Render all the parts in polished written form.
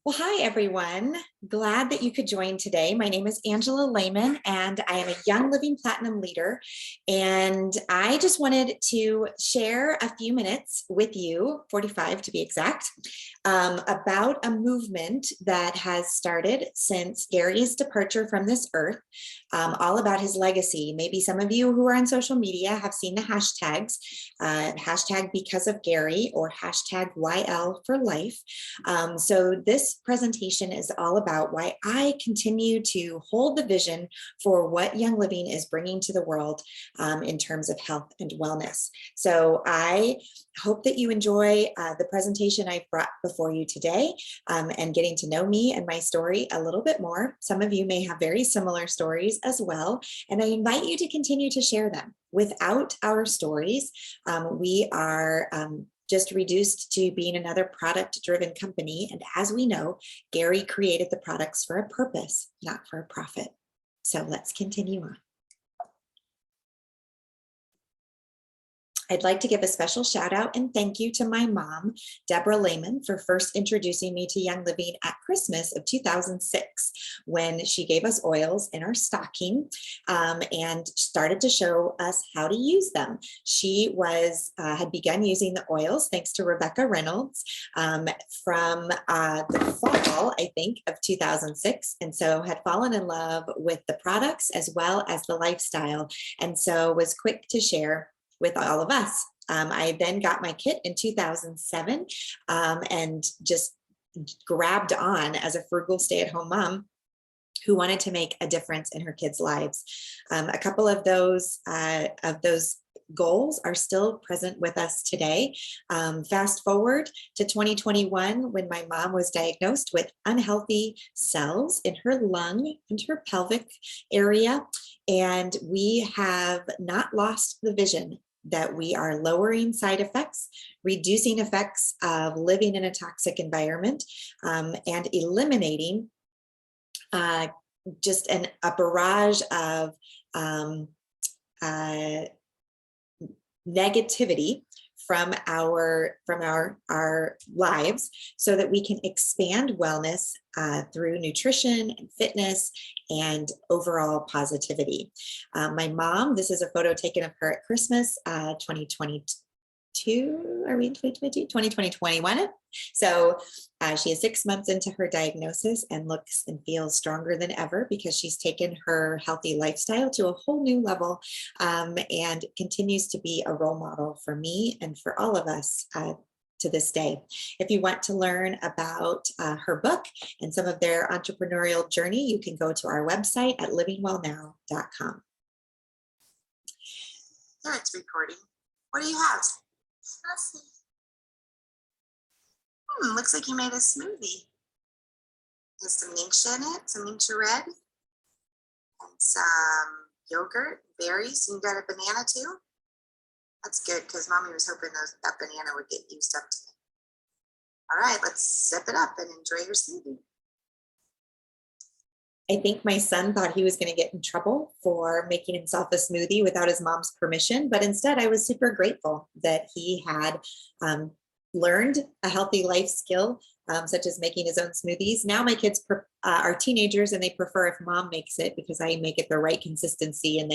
Well, hi, everyone. Glad that you could join today. My name is Angela Lehman, and I am a Young Living Platinum leader. And I just wanted to share a few minutes with you, 45 to be exact, about a movement that has started since Gary's departure from this earth, all about his legacy. Maybe some of you who are on social media have seen the hashtags, hashtag because of Gary or hashtag YL for life. So this presentation is all about why I continue to hold the vision for what Young Living is bringing to the world in terms of health and wellness. So I hope that you enjoy the presentation I've brought before you today and getting to know me and my story a little bit more. Some of you may have very similar stories as well, and I invite you to continue to share them. Without our stories, we are just reduced to being another product-driven company. And as we know, Gary created the products for a purpose, not for a profit. So let's continue on. I'd like to give a special shout out and thank you to my mom, Deborah Lehman, for first introducing me to Young Living at Christmas of 2006, when she gave us oils in our stocking and started to show us how to use them. She had begun using the oils, thanks to Rebecca Reynolds, from the fall, I think, of 2006, and so had fallen in love with the products as well as the lifestyle, and so was quick to share with all of us. I then got my kit in 2007 and just grabbed on as a frugal stay-at-home mom who wanted to make a difference in her kids' lives. A couple of those goals are still present with us today. Fast forward to 2021, when my mom was diagnosed with unhealthy cells in her lung and her pelvic area. And we have not lost the vision that we are lowering side effects, reducing effects of living in a toxic environment, and eliminating just a barrage of negativity from our lives, so that we can expand wellness through nutrition and fitness and overall positivity. My mom, this is a photo taken of her at Christmas 2022, are we in 2022? 2021. So she is 6 months into her diagnosis and looks and feels stronger than ever because she's taken her healthy lifestyle to a whole new level and continues to be a role model for me and for all of us to this day. If you want to learn about her book and some of their entrepreneurial journey, you can go to our website at livingwellnow.com. There, it's recording. What do you have? Looks like you made a smoothie. There's some Ningxia in it, some Ningxia red, and some yogurt, berries. You got a banana too? That's good, because Mommy was hoping that banana would get used up today. All right, let's sip it up and enjoy your smoothie. I think my son thought he was going to get in trouble for making himself a smoothie without his mom's permission, but instead I was super grateful that he had learned a healthy life skill, such as making his own smoothies. Now my kids are teenagers and they prefer if mom makes it because I make it the right consistency, and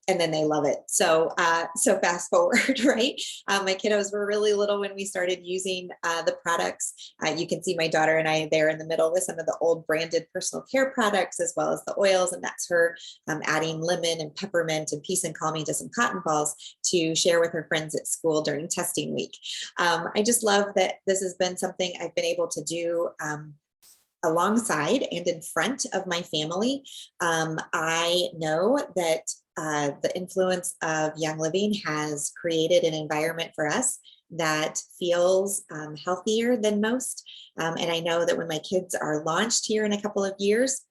then they love it. So fast forward, right? My kiddos were really little when we started using the products. You can see my daughter and I there in the middle with some of the old branded personal care products, as well as the oils. And that's her adding lemon and peppermint and peace and calming to some cotton balls to share with her friends at school during testing week. I just love that this has been something I've been able to do alongside and in front of my family. I know that the influence of Young Living has created an environment for us that feels healthier than most. And I know that when my kids are launched here in a couple of years,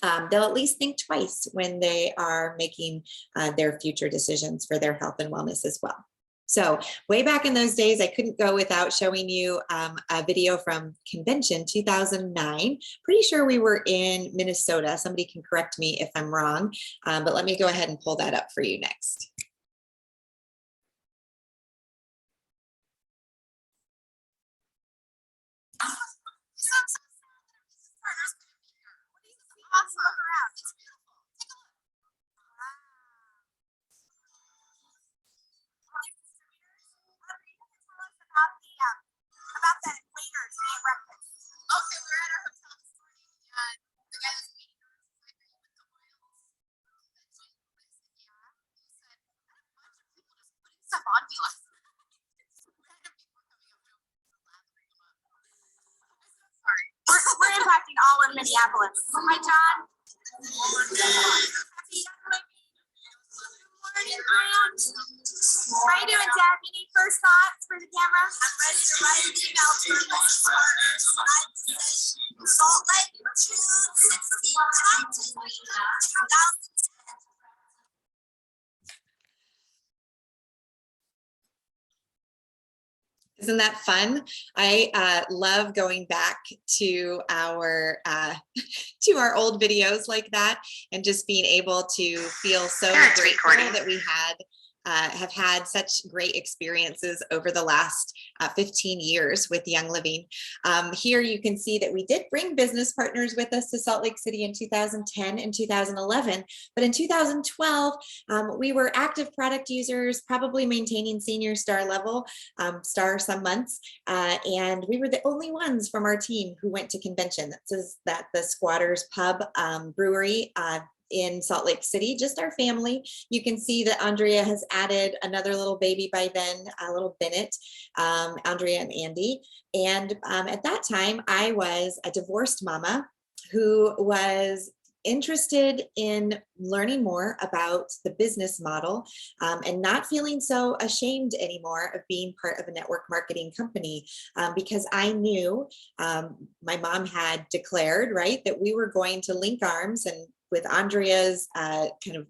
they'll at least think twice when they are making their future decisions for their health and wellness as well. So way back in those days, I couldn't go without showing you a video from convention 2009. Pretty sure we were in Minnesota. Somebody can correct me if I'm wrong, but let me go ahead and pull that up for you next. Awesome. Look around. It's beautiful. Take a look. About the waiters being breakfast. Okay, we're at our hotel this morning, and the guy that's meeting us is like, "Are you with the Wiles?" Yeah. He said, "I had a bunch of people just putting stuff on me last night." Random people coming up to him, lathering him up. Sorry. We're impacting all of Minneapolis. Hi, John. Happy Young Living. Morning, Grant. How you doing, Deb? You need first thoughts for the camera? I'm ready to write an email to our business partners. Salt Lake, June 16th, 2010. Isn't that fun? I love going back to our to our old videos like that, and just being able to feel so grateful that we have had such great experiences over the last 15 years with Young Living. Here you can see that we did bring business partners with us to Salt Lake City in 2010 and 2011, but in 2012, we were active product users, probably maintaining senior star level, star some months, and we were the only ones from our team who went to convention. That says that the Squatters Pub Brewery in Salt Lake City, just our family. You can see that Andrea has added another little baby by then, a little Bennett, Andrea and Andy. And at that time, I was a divorced mama who was interested in learning more about the business model, and not feeling so ashamed anymore of being part of a network marketing company, because I knew my mom had declared, right, that we were going to link arms, and with Andrea's kind of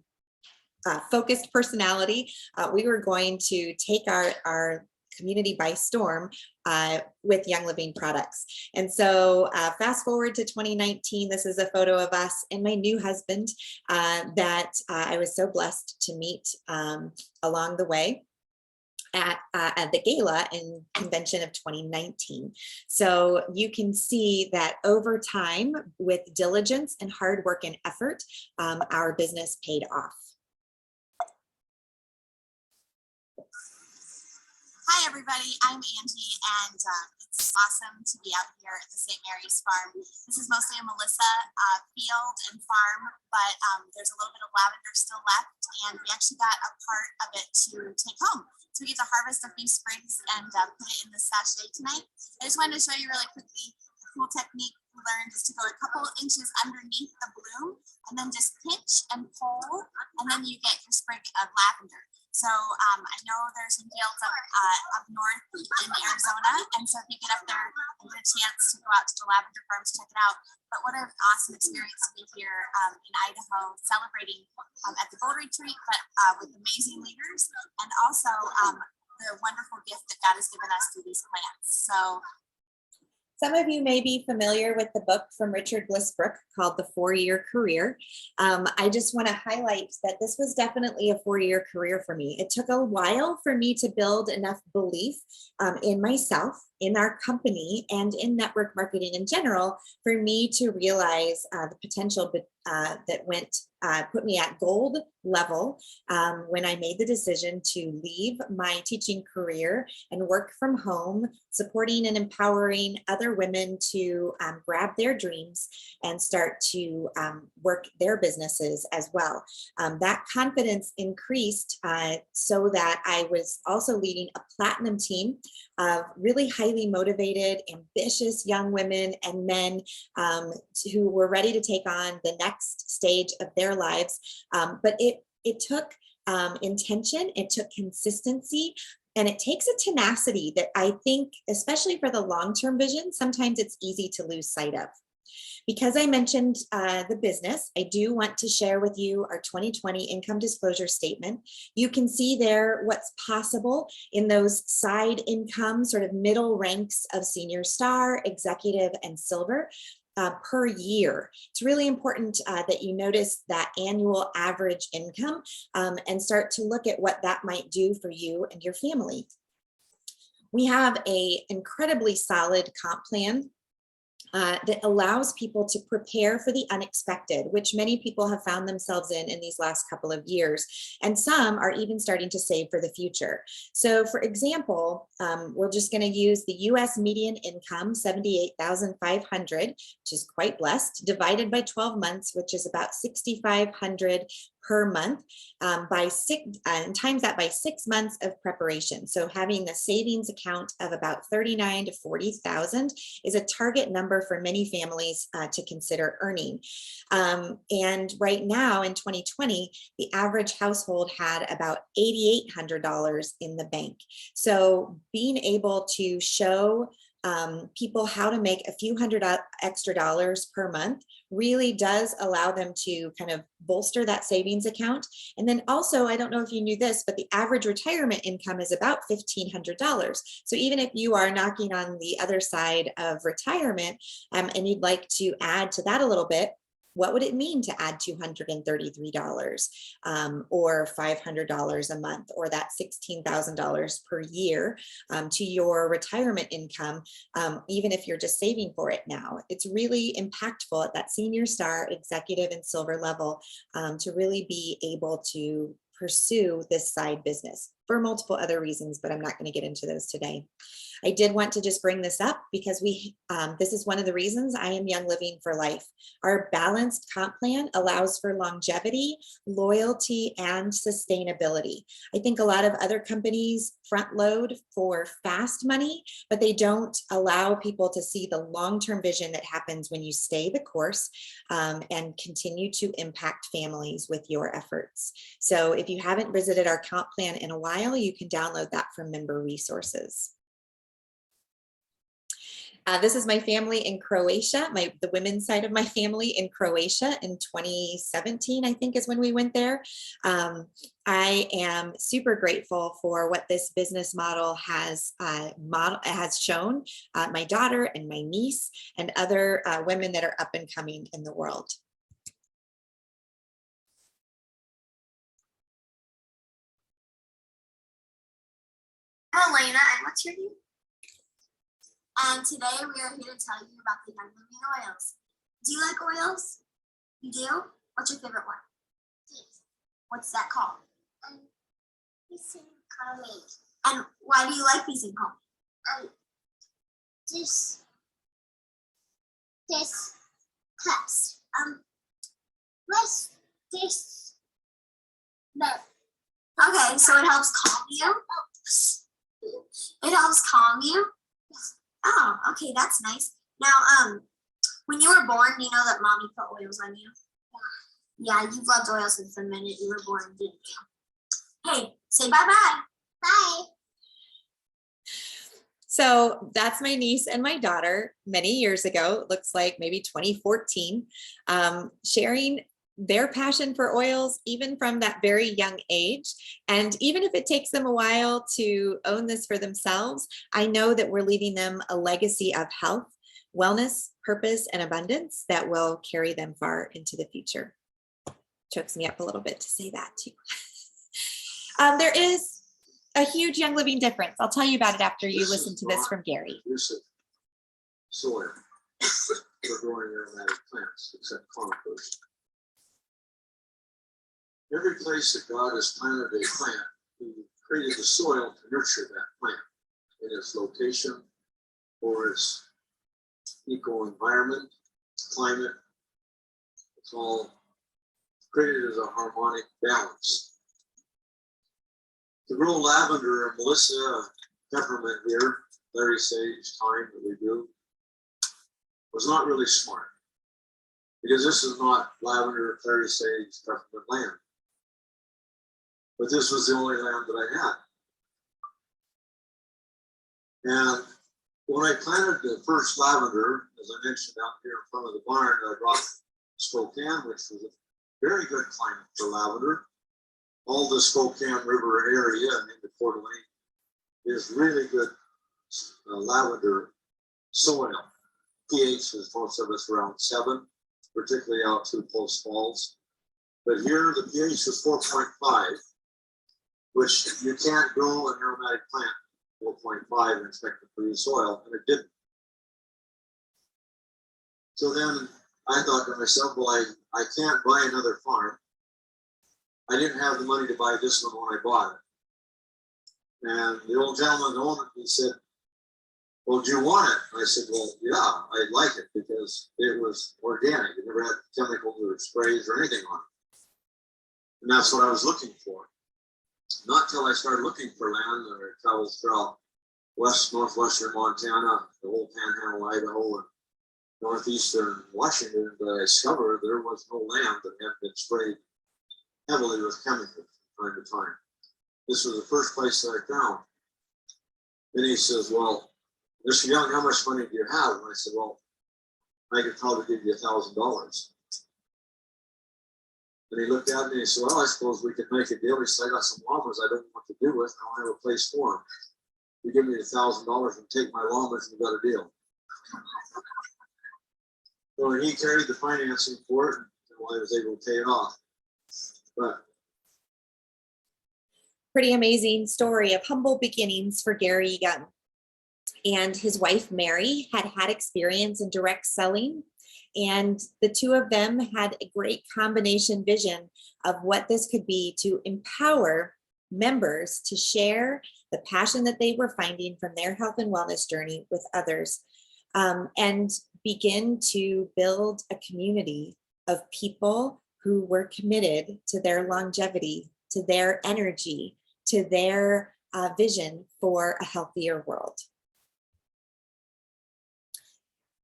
focused personality, we were going to take our community by storm with Young Living products. And so fast forward to 2019, this is a photo of us and my new husband that I was so blessed to meet along the way at the gala and convention of 2019. So you can see that over time, with diligence and hard work and effort, our business paid off. Hi, everybody. I'm Angie, and it's awesome to be out here at the St. Mary's Farm. This is mostly a Melissa field and farm, but there's a little bit of lavender still left, and we actually got a part of it to take home. So we get to harvest a few sprigs and put it in the sachet tonight. I just wanted to show you really quickly a cool technique we learned is to go a couple inches underneath the bloom and then just pinch and pull, and then you get your sprig of lavender. So I know there's some fields up north in Arizona, and so if you get up there and get a chance to go out to the lavender farms, check it out. But what an awesome experience to be here in Idaho, celebrating at the Gold Retreat, but with amazing leaders, and also the wonderful gift that God has given us through these plants. So some of you may be familiar with the book from Richard Blissbrook called The 4-Year Career. I just want to highlight that this was definitely a 4-year career for me. It took a while for me to build enough belief in myself, in our company, and in network marketing in general for me to realize the potential that put me at gold level when I made the decision to leave my teaching career and work from home, supporting and empowering other women to grab their dreams and start to work their businesses as well. That confidence increased so that I was also leading a platinum team of really highly motivated, ambitious young women and men who were ready to take on the next stage of their lives. But it took intention, it took consistency, and it takes a tenacity that I think, especially for the long-term vision, sometimes it's easy to lose sight of. Because I mentioned the business, I do want to share with you our 2020 income disclosure statement. You can see there what's possible in those side income, sort of middle ranks of senior star, executive, and silver per year. It's really important that you notice that annual average income and start to look at what that might do for you and your family. We have an incredibly solid comp plan that allows people to prepare for the unexpected, which many people have found themselves in these last couple of years. And some are even starting to save for the future. So for example, we're just going to use the US median income, 78,500, which is quite blessed, divided by 12 months, which is about 6,500 per month, and times that by 6 months of preparation. So having the savings account of about 39 to 40,000 is a target number for many families to consider earning. And right now in 2020, the average household had about $8,800 in the bank. So being able to show people how to make a few hundred extra dollars per month really does allow them to kind of bolster that savings account. And then also, I don't know if you knew this, but the average retirement income is about $1,500. So even if you are knocking on the other side of retirement and you'd like to add to that a little bit, what would it mean to add $233 or $500 a month, or that $16,000 per year to your retirement income, even if you're just saving for it now? It's really impactful at that senior star, executive, and silver level to really be able to pursue this side business for multiple other reasons, but I'm not going to get into those today. I did want to just bring this up because this is one of the reasons I am Young Living for Life. Our balanced comp plan allows for longevity, loyalty, and sustainability. I think a lot of other companies front load for fast money, but they don't allow people to see the long-term vision that happens when you stay the course and continue to impact families with your efforts. So if you haven't visited our comp plan in a while, you can download that from member resources. This is my family in Croatia, the women's side of my family in Croatia in 2017, I think is when we went there. I am super grateful for what this business model has shown my daughter and my niece and other women that are up and coming in the world. I'm Elena, and what's your name? And today we are here to tell you about the Young Living oils. Do you like oils? You do? What's your favorite one? Yes. What's that called? Peace and calming. And why do you like peace and calming? This cups. This. No. Okay, so it helps calm you. It helps calm you. Oh, okay, that's nice. Now, when you were born, you know that mommy put oils on you? Yeah, you've loved oils since the minute you were born, didn't you? Hey, say bye-bye. Bye. So that's my niece and my daughter many years ago, it looks like maybe 2014, sharing their passion for oils, even from that very young age. And even if it takes them a while to own this for themselves, I know that we're leaving them a legacy of health, wellness, purpose, and abundance that will carry them far into the future. Chokes me up a little bit to say that too. There is a huge Young Living difference. I'll tell you about it after you listen to this from Gary. Soil for growing aromatic plants, except conifers. Every place that God has planted a plant, He created the soil to nurture that plant in its location or its eco-environment, climate. It's all created as a harmonic balance. To grow lavender, Melissa, peppermint here, Larry sage, thyme that we do, was not really smart, because this is not lavender, clary sage, peppermint land. But this was the only land that I had. And when I planted the first lavender, as I mentioned out here in front of the barn, I brought Spokane, which was a very good climate for lavender. All the Spokane River area and into Coeur d'Alene is really good lavender soil. pH is most of us around 7, particularly out through Post Falls. But here the pH was 4.5, which you can't grow an aromatic plant 4.5 and expect to produce oil, and it didn't. So then I thought to myself, well, I can't buy another farm. I didn't have the money to buy this one when I bought it. And the old gentleman who owned it, he said, well, do you want it? I said, well, yeah, I'd like it because it was organic. It never had chemicals or sprays or anything on it. And that's what I was looking for. Not till I started looking for land, and I traveled throughout northwestern Montana, the whole panhandle, Idaho, and northeastern Washington, that I discovered there was no land that hadn't been sprayed heavily with chemicals from time to time. This was the first place that I found. Then he says, well, Mr. Young, how much money do you have? And I said, well, I could probably give you $1,000. And he looked at me and he said, well, I suppose we could make a deal. He said, I got some llamas I don't know what to do with. I don't have a place for them. You give me $1,000 and take my llamas and you got a deal. So he carried the financing for it, and I was able to pay it off. But Pretty amazing story of humble beginnings for Gary Young. And his wife, Mary, had experience in direct selling. And the two of them had a great combination vision of what this could be to empower members to share the passion that they were finding from their health and wellness journey with others, and begin to build a community of people who were committed to their longevity, to their energy, to their vision for a healthier world.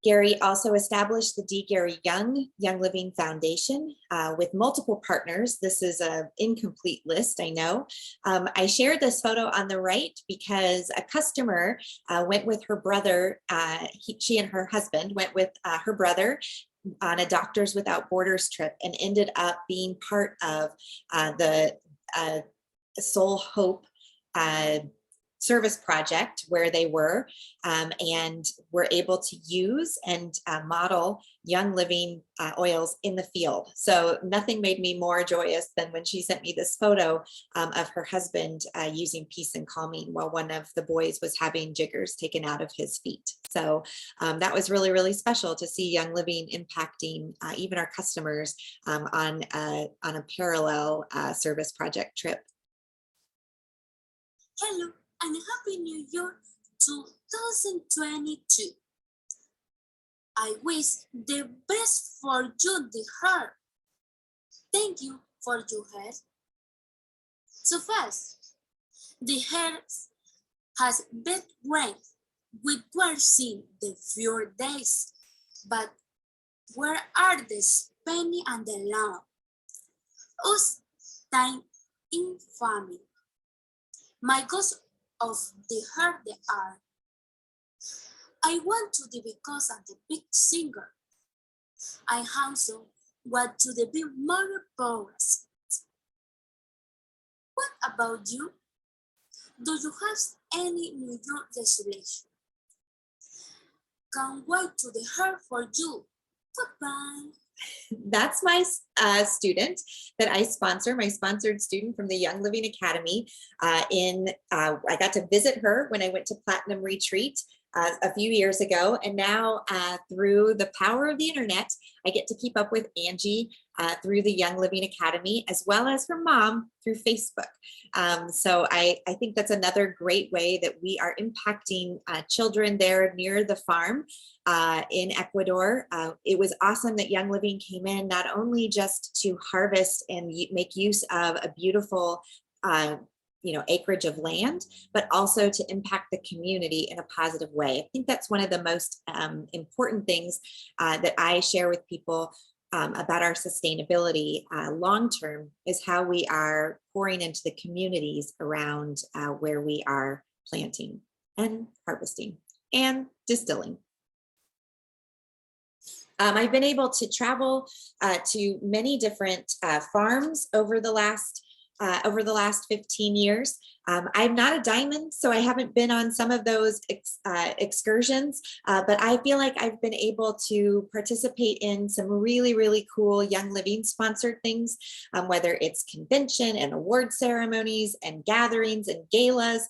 Gary also established the D. Gary Young Living Foundation with multiple partners. This is an incomplete list, I know. I shared this photo on the right because a customer went with her brother. She and her husband went with her brother on a Doctors Without Borders trip and ended up being part of the Soul Hope service project where they were, and were able to use and model Young Living oils in the field. So nothing made me more joyous than when she sent me this photo of her husband using Peace and Calming while one of the boys was having jiggers taken out of his feet. So that was really, really special to see Young Living impacting even our customers on a parallel service project trip. Hello and Happy New Year 2022. I wish the best for you, the heart. Thank you for your help. So fast, the heart has been great. We were seeing the few days, but where are the spending and the love? Us time in family. My goals of the heart they are. I want to be because I'm the big singer. I also want to be more poets. What about you? Do you have any New Year resolution? Can't wait to the heart for you. Bye-bye. That's my student that I sponsor, my sponsored student from the Young Living Academy. I got to visit her when I went to Platinum Retreat a few years ago. And now through the power of the internet, I get to keep up with Angie through the Young Living Academy, as well as her mom through Facebook. So I think that's another great way that we are impacting children there near the farm in Ecuador. It was awesome that Young Living came in not only just to harvest and make use of a beautiful acreage of land, but also to impact the community in a positive way. I think that's one of the most important things that I share with people about our sustainability long-term is how we are pouring into the communities around where we are planting and harvesting and distilling. I've been able to travel to many different farms over the last 15 years. I'm not a diamond, so I haven't been on some of those excursions, but I feel like I've been able to participate in some really, really cool Young Living sponsored things, whether it's convention and award ceremonies and gatherings and galas.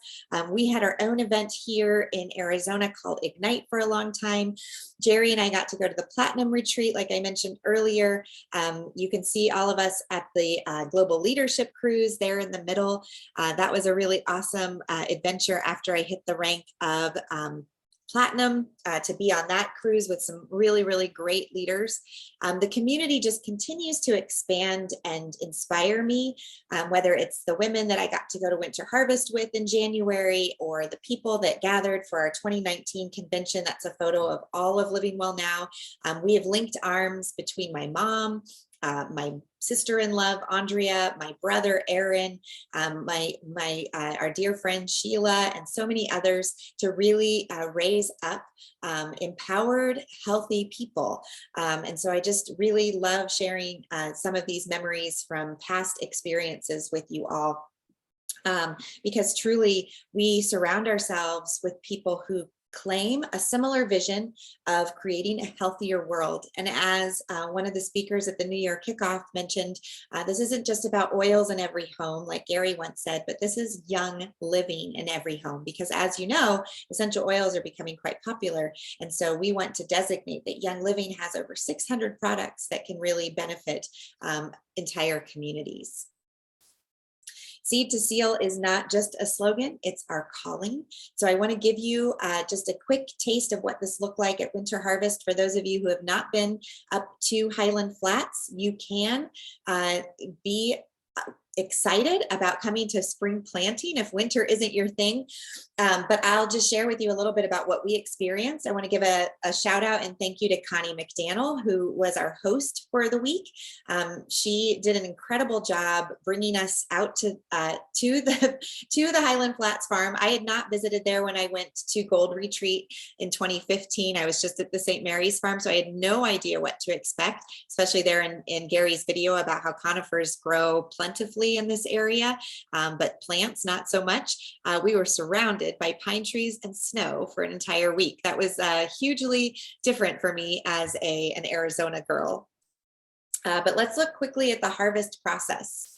We had our own event here in Arizona called Ignite for a long time. Jerry and I got to go to the Platinum Retreat, like I mentioned earlier. You can see all of us at the Global Leadership Cruise there in the middle. That was a really awesome adventure after I hit the rank of Platinum, to be on that cruise with some really, really great leaders. The community just continues to expand and inspire me, whether it's the women that I got to go to Winter Harvest with in January, or the people that gathered for our 2019 convention. That's a photo of all of Living Well Now. We have linked arms between my mom, my sister-in-law Andrea, my brother Aaron, our dear friend Sheila, and so many others, to really raise up empowered, healthy people. And so I just really love sharing some of these memories from past experiences with you all, because truly we surround ourselves with people who claim a similar vision of creating a healthier world. And as one of the speakers at the New Year kickoff mentioned, this isn't just about oils in every home, like Gary once said, but this is young living in every home, because as you know, essential oils are becoming quite popular. And so we want to designate that Young Living has over 600 products that can really benefit entire communities. Seed to Seal is not just a slogan, it's our calling. So I want to give you just a quick taste of what this looked like at Winter Harvest. For those of you who have not been up to Highland Flats, you can be excited about coming to spring planting if winter isn't your thing. But I'll just share with you a little bit about what we experienced. I want to give a shout out and thank you to Connie McDaniel, who was our host for the week. She did an incredible job bringing us out to the Highland Flats farm. I had not visited there when I went to Gold Retreat in 2015. I was just at the St. Mary's farm, so I had no idea what to expect, especially there in Gary's video about how conifers grow plentifully in this area, but plants not so much. We were surrounded by pine trees and snow for an entire week. That was hugely different for me as an Arizona girl. But let's look quickly at the harvest process.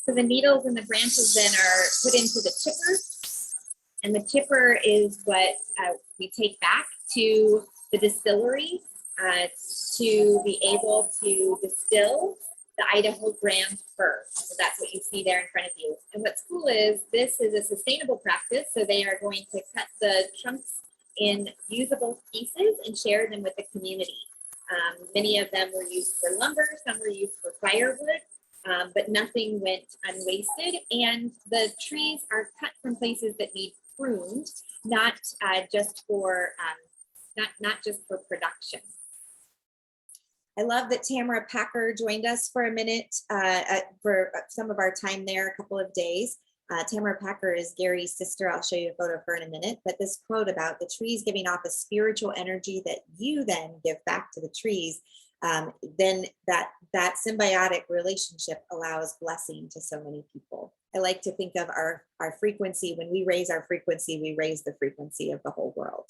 So the needles and the branches then are put into the tipper, and the tipper is what we take back to the distillery to be able to distill the Idaho brand fir. So that's what you see there in front of you. And what's cool is this is a sustainable practice. So they are going to cut the chunks in usable pieces and share them with the community. Many of them were used for lumber, some were used for firewood. But nothing went unwasted, and the trees are cut from places that need pruned, not just for production. I love that Tamara Packer joined us for a minute for some of our time there, a couple of days. Tamara Packer is Gary's sister. I'll show you a photo of her in a minute. But this quote about the trees giving off a spiritual energy that you then give back to the trees, then that symbiotic relationship allows blessing to so many people. I like to think of our frequency. When we raise our frequency, we raise the frequency of the whole world.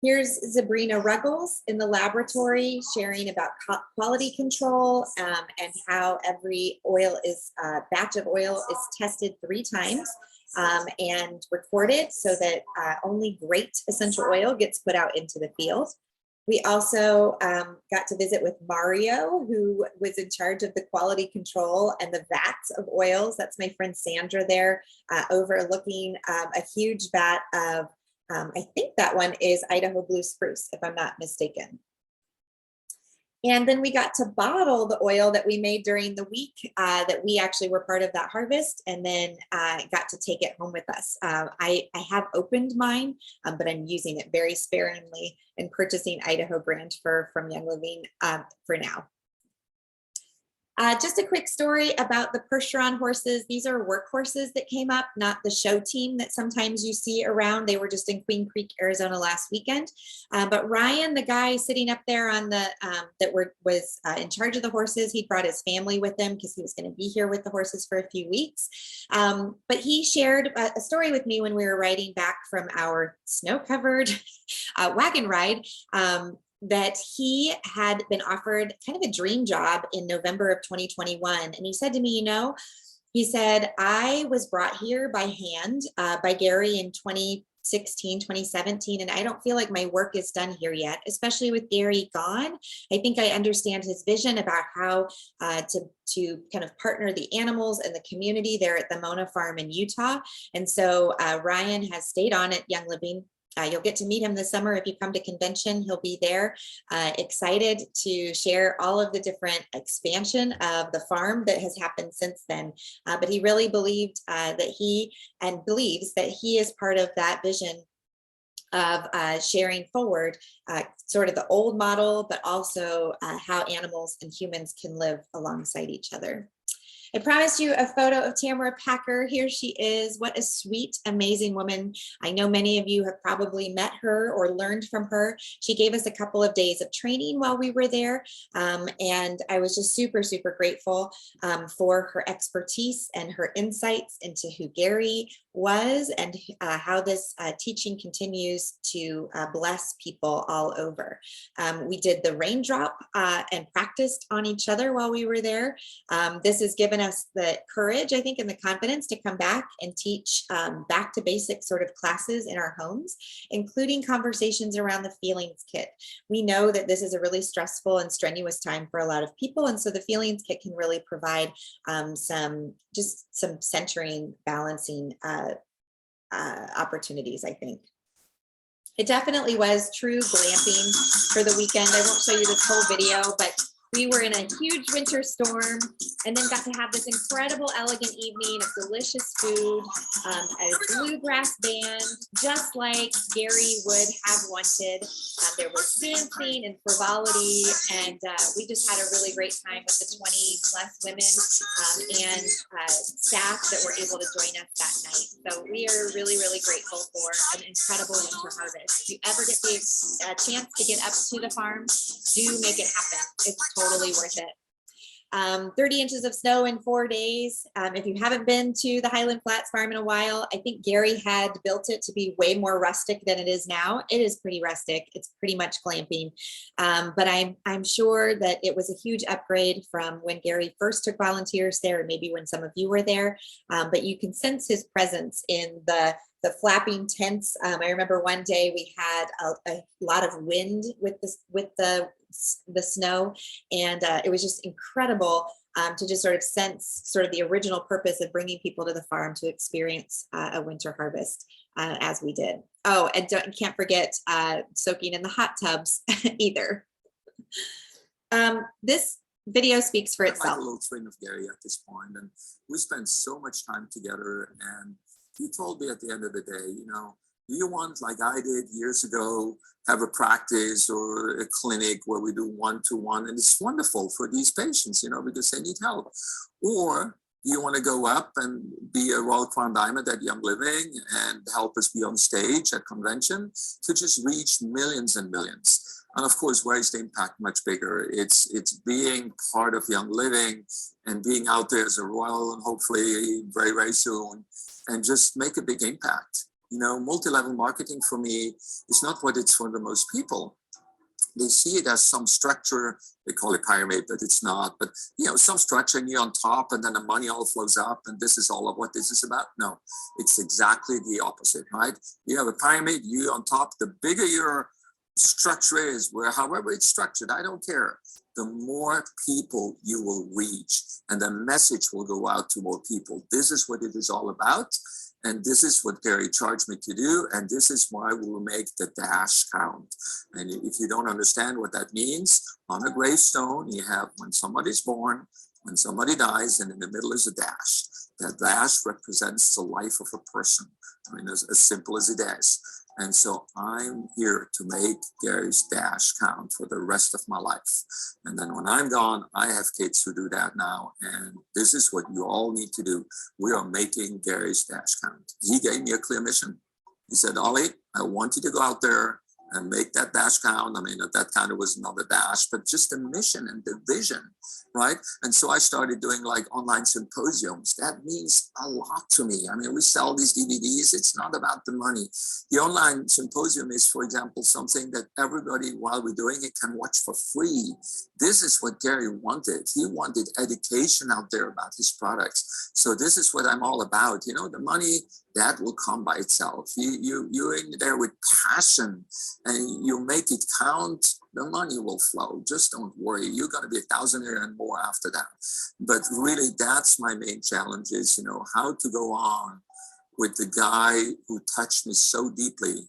Here's Sabrina Ruggles in the laboratory sharing about quality control and how every batch of oil is tested 3 times and recorded so that only great essential oil gets put out into the field. We also got to visit with Mario, who was in charge of the quality control and the vats of oils. That's my friend Sandra there, overlooking a huge vat of, I think that one is Idaho Blue Spruce, if I'm not mistaken. And then we got to bottle the oil that we made during the week that we actually were part of that harvest, and then got to take it home with us. I have opened mine, but I'm using it very sparingly and purchasing Idaho brand fur from Young Living for now. Just a quick story about the Percheron horses. These are work horses that came up, not the show team that sometimes you see around. They were just in Queen Creek, Arizona last weekend. But Ryan, the guy sitting up there on the was in charge of the horses, he brought his family with him because he was going to be here with the horses for a few weeks. But he shared a story with me when we were riding back from our snow-covered wagon ride. That he had been offered kind of a dream job in November of 2021. And he said to me, he said, I was brought here by hand by Gary in 2016, 2017, and I don't feel like my work is done here yet, especially with Gary gone. I think I understand his vision about how to kind of partner the animals and the community there at the Mona Farm in Utah. And so Ryan has stayed on at Young Living. You'll get to meet him this summer if you come to convention. He'll be there, excited to share all of the different expansion of the farm that has happened since then. But he really believed believes that he is part of that vision of sharing forward sort of the old model, but also how animals and humans can live alongside each other. I promised you a photo of Tamara Packer. Here she is. What a sweet, amazing woman. I know many of you have probably met her or learned from her. She gave us a couple of days of training while we were there. And I was just super, super grateful for her expertise and her insights into who Gary was and how this teaching continues to bless people all over. We did the raindrop and practiced on each other while we were there. This has given us the courage, I think, and the confidence to come back and teach back to basic sort of classes in our homes, including conversations around the feelings kit. We know that this is a really stressful and strenuous time for a lot of people. And so the feelings kit can really provide some centering, balancing opportunities, I think. It definitely was true glamping for the weekend. I won't show you this whole video, but we were in a huge winter storm and then got to have this incredible, elegant evening of delicious food, a bluegrass band, just like Gary would have wanted. There was dancing and frivolity, and we just had a really great time with the 20 plus women and staff that were able to join us that night. So we are really, really grateful for an incredible winter harvest. If you ever get the chance to get up to the farm, do make it happen. It's totally worth it. 30 inches of snow in 4 days. If you haven't been to the Highland Flats farm in a while, I think Gary had built it to be way more rustic than it is now. It is pretty rustic. It's pretty much glamping. But I'm sure that it was a huge upgrade from when Gary first took volunteers there, and maybe when some of you were there. But you can sense his presence in the flapping tents. I remember one day we had a lot of wind with the snow, and it was just incredible to just sort of sense sort of the original purpose of bringing people to the farm to experience a winter harvest as we did. Oh, and can't forget soaking in the hot tubs either. This video speaks for itself. I'm a little friend of Gary at this point, and we spent so much time together, and he told me at the end of the day, do you want, like I did years ago, have a practice or a clinic where we do one-to-one, and it's wonderful for these patients, because they need help? Or Do you want to go up and be a Royal Crown Diamond at Young Living and help us be on stage at convention to just reach millions and millions? And of course, where is the impact much bigger? It's being part of Young Living and being out there as a royal, and hopefully very, very soon, and just make a big impact. You know, multi-level marketing for me is not what it's for the most people. They see it as some structure, they call it pyramid, but it's not. But, you know, some structure and you're on top and then the money all flows up and this is all of what this is about. No, it's exactly the opposite, right? You have a pyramid, you on top, the bigger your structure is, where however it's structured, I don't care. The more people you will reach and the message will go out to more people. This is what it is all about. And this is what Gary charged me to do. And this is why we will make the dash count. And if you don't understand what that means, on a gravestone, you have when somebody's born, when somebody dies, and in the middle is a dash. That dash represents the life of a person. I mean, as simple as it is. And so I'm here to make Gary's dash count for the rest of my life. And then when I'm gone, I have kids who do that now. And this is what you all need to do. We are making Gary's dash count. He gave me a clear mission. He said, Ollie, I want you to go out there and make that dash count. I mean, that kind of was not a dash, but just the mission and the vision, right? And so I started doing like online symposiums. That means a lot to me. I mean, we sell these DVDs. It's not about the money. The online symposium is, for example, something that everybody, while we're doing it, can watch for free. This is what Gary wanted. He wanted education out there about his products. So this is what I'm all about. You know, the money, that will come by itself. You're in there with passion and you make it count, the money will flow. Just don't worry. You're going to be a thousandaire and more after that. But really, that's my main challenge is, you know, how to go on with the guy who touched me so deeply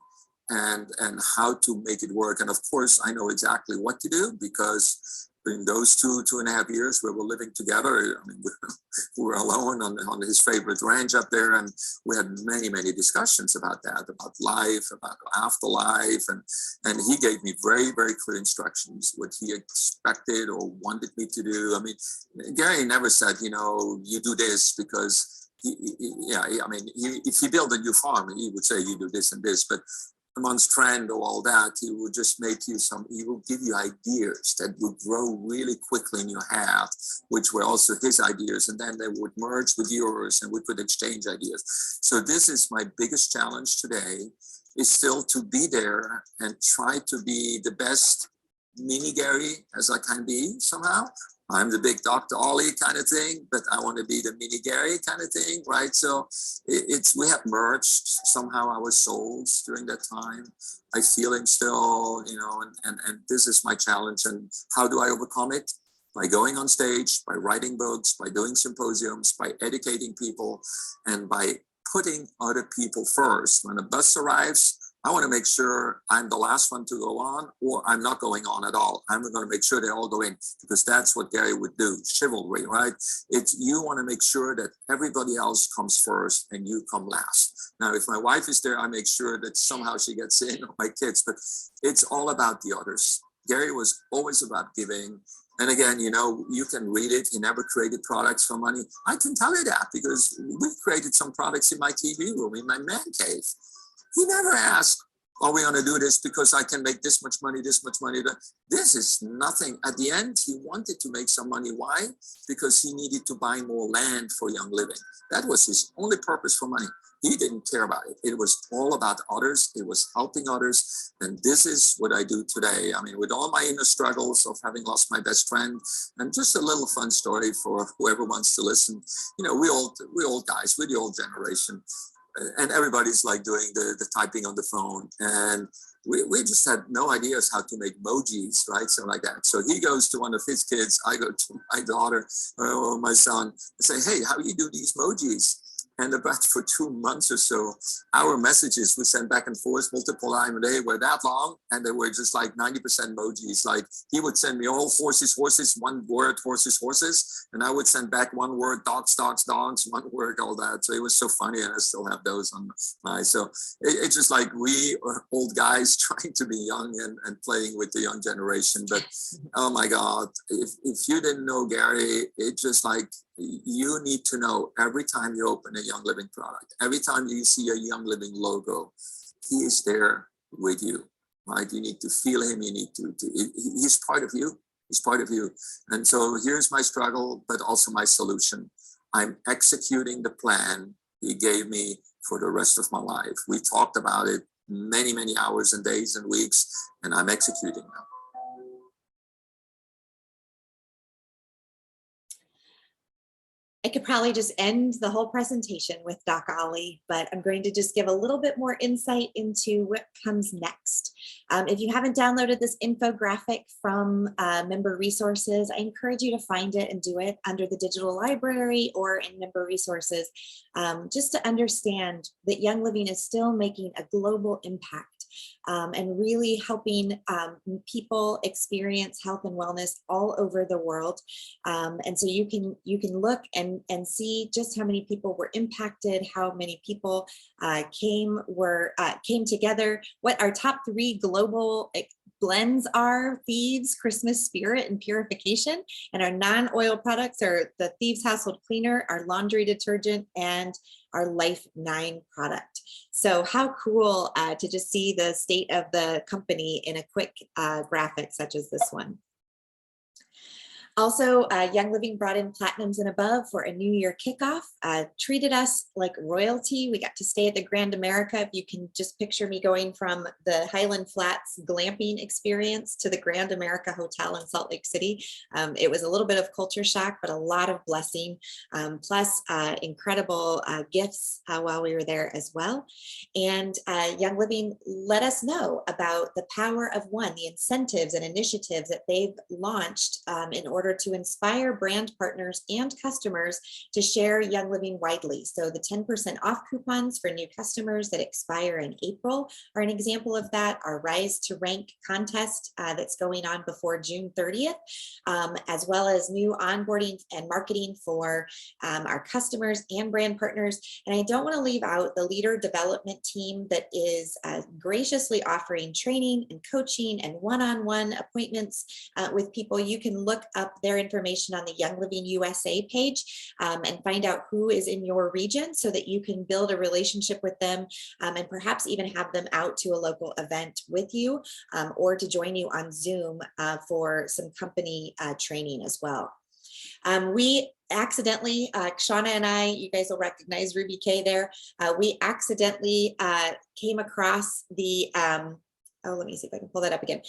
and how to make it work. And of course, I know exactly what to do because in those 2.5 years where we're living together, I mean, we were alone on his favorite ranch up there. And we had many, many discussions about that, about life, about afterlife. And he gave me very, very clear instructions, what he expected or wanted me to do. I mean, Gary never said, you know, you do this because, if he built a new farm, he would say, you do this and this. But amongst trend or all that, he will just make you he will give you ideas that will grow really quickly in your head, which were also his ideas. And then they would merge with yours and we could exchange ideas. So this is my biggest challenge today, is still to be there and try to be the best mini Gary as I can be somehow. I'm the big Dr. Ollie kind of thing, but I want to be the mini Gary kind of thing, right? So we have merged somehow our souls during that time. I feel him still, you know, and this is my challenge. And how do I overcome it? By going on stage, by writing books, by doing symposiums, by educating people, and by putting other people first. When a bus arrives, I want to make sure I'm the last one to go on, or I'm not going on at all. I'm going to make sure they all go in, because that's what Gary would do. Chivalry, right? You want to make sure that everybody else comes first and you come last. Now, if my wife is there, I make sure that somehow she gets in, or my kids, but it's all about the others. Gary was always about giving. And again, you know, you can read it. He never created products for money. I can tell you that because we created some products in my TV room, in my man cave. He never asked, are we going to do this because I can make this much money, this much money? This is nothing. At the end, he wanted to make some money. Why? Because he needed to buy more land for Young Living. That was his only purpose for money. He didn't care about it. It was all about others. It was helping others. And this is what I do today. I mean, with all my inner struggles of having lost my best friend, and just a little fun story for whoever wants to listen. You know, we all guys, we're the old generation. And everybody's like doing the typing on the phone. And we just had no ideas how to make emojis, right? So like that. So he goes to one of his kids. I go to my daughter or my son and say, hey, how do you do these emojis? And about for 2 months or so, our messages we sent back and forth multiple times a day were that long. And they were just like 90% emojis. Like he would send me all horses, one word, horses. And I would send back one word, dogs, one word, all that. So it was so funny. And I still have those on my, so it's just like we are old guys trying to be young and playing with the young generation. But oh my God, if you didn't know Gary, it just like, You need to know every time you open a Young Living product, every time you see a Young Living logo, he is there with you, right? You need to feel him. You need to he's part of you. He's part of you. And so here's my struggle, but also my solution. I'm executing the plan he gave me for the rest of my life. We talked about it many, many hours and days and weeks, and I'm executing them. I could probably just end the whole presentation with Doc Ollie, but I'm going to just give a little bit more insight into what comes next. If you haven't downloaded this infographic from member resources, I encourage you to find it and do it under the digital library or in member resources, just to understand that Young Living is still making a global impact. And really helping people experience health and wellness all over the world. And so you can look and see just how many people were impacted, how many people came together, what our top 3 global blends are: Thieves, Christmas Spirit, and Purification. And our non-oil products are the Thieves Household Cleaner, our laundry detergent, and our Life 9 product. So how cool to just see the state of the company in a quick graphic such as this one. Also, Young Living brought in Platinums and Above for a New Year kickoff, treated us like royalty. We got to stay at the Grand America. If you can just picture me going from the Highland Flats glamping experience to the Grand America Hotel in Salt Lake City. It was a little bit of culture shock, but a lot of blessing, plus incredible gifts while we were there as well. And Young Living let us know about the power of one, the incentives and initiatives that they've launched in order to inspire brand partners and customers to share Young Living widely. So the 10% off coupons for new customers that expire in April are an example of that. Our Rise to Rank contest that's going on before June 30th, as well as new onboarding and marketing for our customers and brand partners. And I don't want to leave out the leader development team that is graciously offering training and coaching and one-on-one appointments with people. You can look up their information on the Young Living USA page and find out who is in your region so that you can build a relationship with them and perhaps even have them out to a local event with you or to join you on Zoom for some company training as well. We accidentally, Shauna and I, you guys will recognize Ruby K there, we accidentally came across the let me see if I can pull that up again.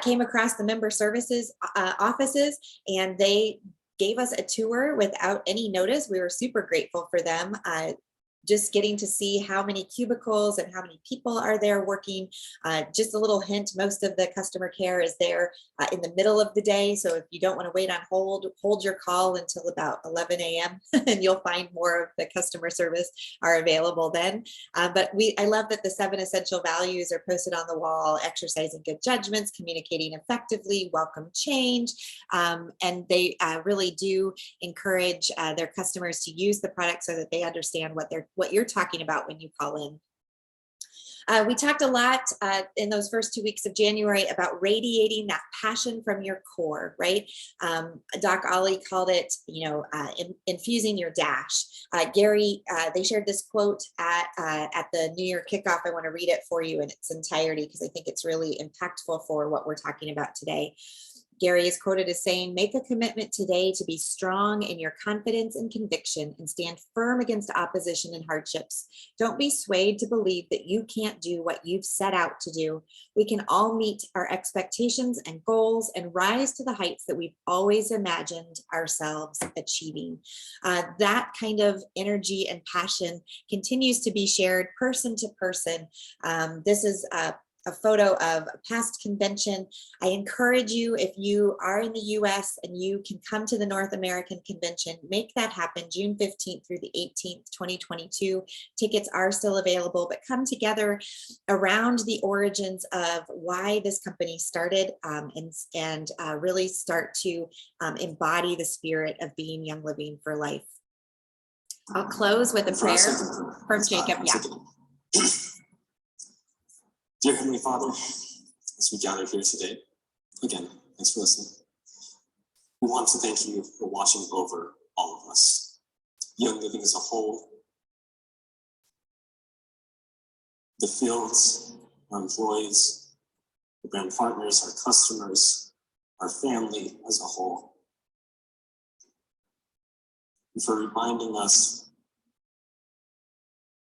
Came across the member services offices, and they gave us a tour without any notice. We were super grateful for them. Just getting to see how many cubicles and how many people are there working. Just a little hint, most of the customer care is there in the middle of the day. So if you don't want to wait on hold your call until about 11 a.m. and you'll find more of the customer service are available then. But I love that the 7 essential values are posted on the wall: exercising good judgments, communicating effectively, welcome change. And they really do encourage their customers to use the product so that they understand what you're talking about when you call in. We talked a lot in those first 2 weeks of January about radiating that passion from your core, right? Doc Ollie called it, infusing your dash. Gary, they shared this quote at the New Year kickoff. I want to read it for you in its entirety because I think it's really impactful for what we're talking about today. Gary is quoted as saying, "Make a commitment today to be strong in your confidence and conviction and stand firm against opposition and hardships. Don't be swayed to believe that you can't do what you've set out to do. We can all meet our expectations and goals and rise to the heights that we've always imagined ourselves achieving." That kind of energy and passion continues to be shared person to person. This is a photo of a past convention. I encourage you, if you are in the US and you can come to the North American Convention, make that happen June 15th through the 18th, 2022. Tickets are still available, but come together around the origins of why this company started and really start to embody the spirit of being Young Living for life. I'll close with a prayer from Jacob. Yeah. Dear Heavenly Father, as we gather here today, again, thanks for listening. We want to thank you for watching over all of us. Young Living as a whole, the fields, our employees, the brand partners, our customers, our family as a whole. And for reminding us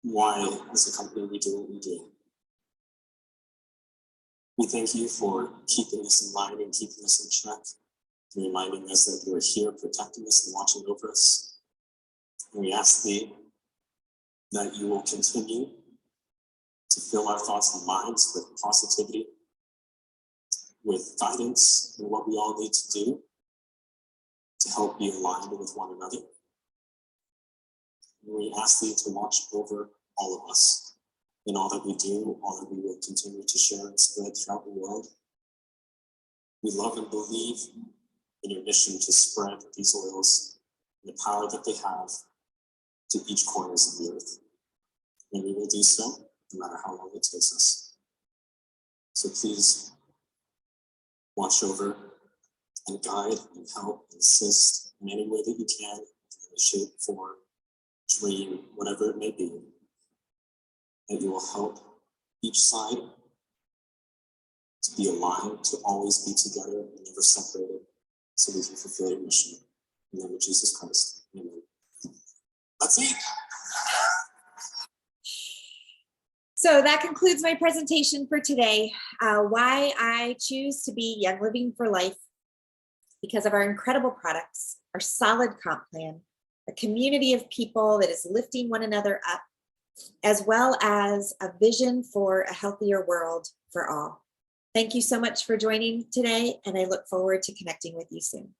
why, as a company, we do what we do. We thank you for keeping us in line and keeping us in check, and reminding us that you are here protecting us and watching over us. And we ask thee that you will continue to fill our thoughts and minds with positivity, with guidance in what we all need to do to help be aligned with one another. And we ask thee to watch over all of us in all that we do, all that we will continue to share and spread throughout the world. We love and believe in your mission to spread these oils and the power that they have to each corners of the earth. And we will do so no matter how long it takes us. So please watch over and guide and help and assist in any way that you can, in any shape, form, dream, whatever it may be, that you will help each side to be aligned, to always be together and never separated, so we can fulfill your mission. In the name of Jesus Christ, amen. That's it. So that concludes my presentation for today. Why I choose to be Young Living for Life: because of our incredible products, our solid comp plan, a community of people that is lifting one another up, as well as a vision for a healthier world for all. Thank you so much for joining today, and I look forward to connecting with you soon.